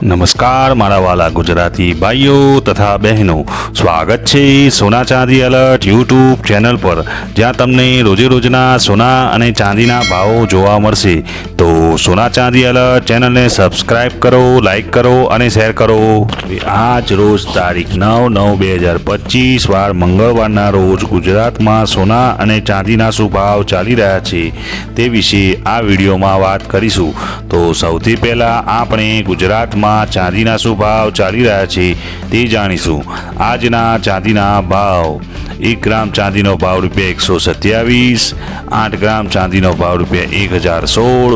નમસ્કાર મારા વાલા ગુજરાતી ભાઈઓ તથા બહેનો, સ્વાગત છે સોના ચાંદી એલર્ટ યુટ્યુબ ચેનલ પર, જ્યાં તમને રોજે રોજના સોના અને ચાંદીના ભાવો જોવા મળશે. તો સોના ચાંદી એલર્ટ ચેનલને સબસ્ક્રાઇબ કરો, લાઈક કરો અને શેર કરો. આજ રોજ તારીખ 9/9/2025 વાર મંગળવારના રોજ ગુજરાતમાં સોના અને ચાંદીના શું ભાવ ચાલી રહ્યા છે તે વિશે આ વિડીયોમાં વાત કરીશું. તો સૌથી પહેલાં આપણે ગુજરાતમાં ચાંદીના શું ભાવ ચાલી રહ્યા છે તે જાણીશું. આજના ચાંદીના ભાવ: 1 ગ્રામ ચાંદીનો ભાવ ₹127, 8 ગ્રામ ચાંદીનો ભાવ ₹1016,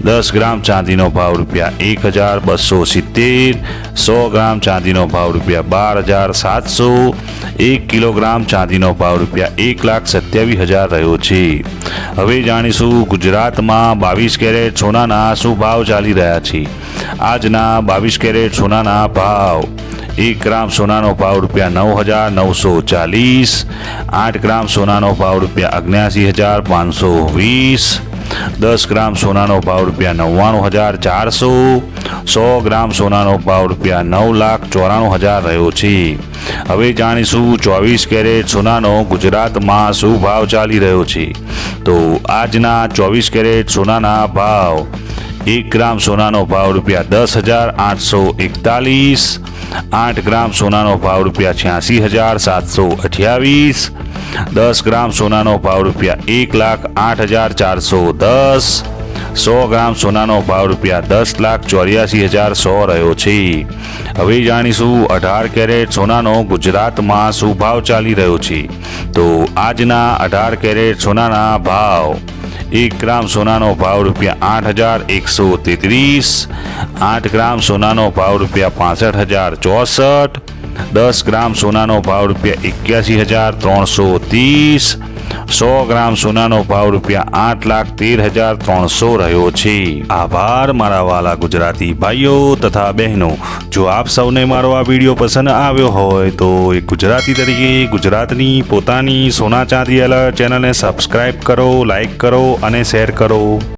10 ગ્રામ ચાંદીનો ભાવ ₹1270, 100 ગ્રામ ચાંદીનો ભાવ ₹12700, 1 કિલોગ્રામ ચાંદીનો ભાવ ₹1,27,000 રહ્યો છે. હવે જાણીશું ગુજરાતમાં 22 કેરેટ સોનાના શું ભાવ ચાલી રહ્યા છે. આજના 22 કેરેટ સોનાના ભાવ: 1 ગ્રામ સોનાનો ભાવ ₹9,940, 8 ગ્રામ સોનાનો ભાવ ₹79,520, 10 ગ્રામ સોનાનો ભાવ ₹99,400, 100 ગ્રામ સોનાનો ભાવ ₹9,94,000 રહ્યો છે. હવે જાણીશું 24 કેરેટ સોનાનો ગુજરાતમાં શું ભાવ ચાલી રહ્યો છે. તો આજના 24 કેરેટ સોનાના ભાવ: 1 ગ્રામ સોનાનો ભાવ ₹10,841, 8 ગ્રામ સોનાનો ભાવ ₹86,728, 10 ગ્રામ સોનાનો ભાવ ₹1,08,410, 100 ગ્રામ સોનાનો ભાવ ₹10,84,100 રહ્યો છે. હવે જાણીશું 18 કેરેટ સોનાનો ગુજરાતમાં શું ભાવ ચાલી રહ્યો છે. તો આજના 18 કેરેટ સોનાના ભાવ: 1 ગ્રામ સોનાનો ભાવ ₹8,133, 8 ગ્રામ સોનાનો ભાવ ₹65,064, 10 ગ્રામ સોનાનો ભાવ ₹81,330, 100 ગ્રામ સોનાનો ભાવ ₹8,13,300 રહ્યો છે. આભાર મારા વાલા ગુજરાતી ભાઈઓ તથા બહેનો. જો આપ સૌને મારો આ વિડીયો પસંદ આવ્યો હોય તો એક ગુજરાતી તરીકે ગુજરાતની પોતાની સોના ચાંદી એલર્ટ ચેનલને સબસ્ક્રાઇબ કરો, લાઈક કરો અને શેર કરો.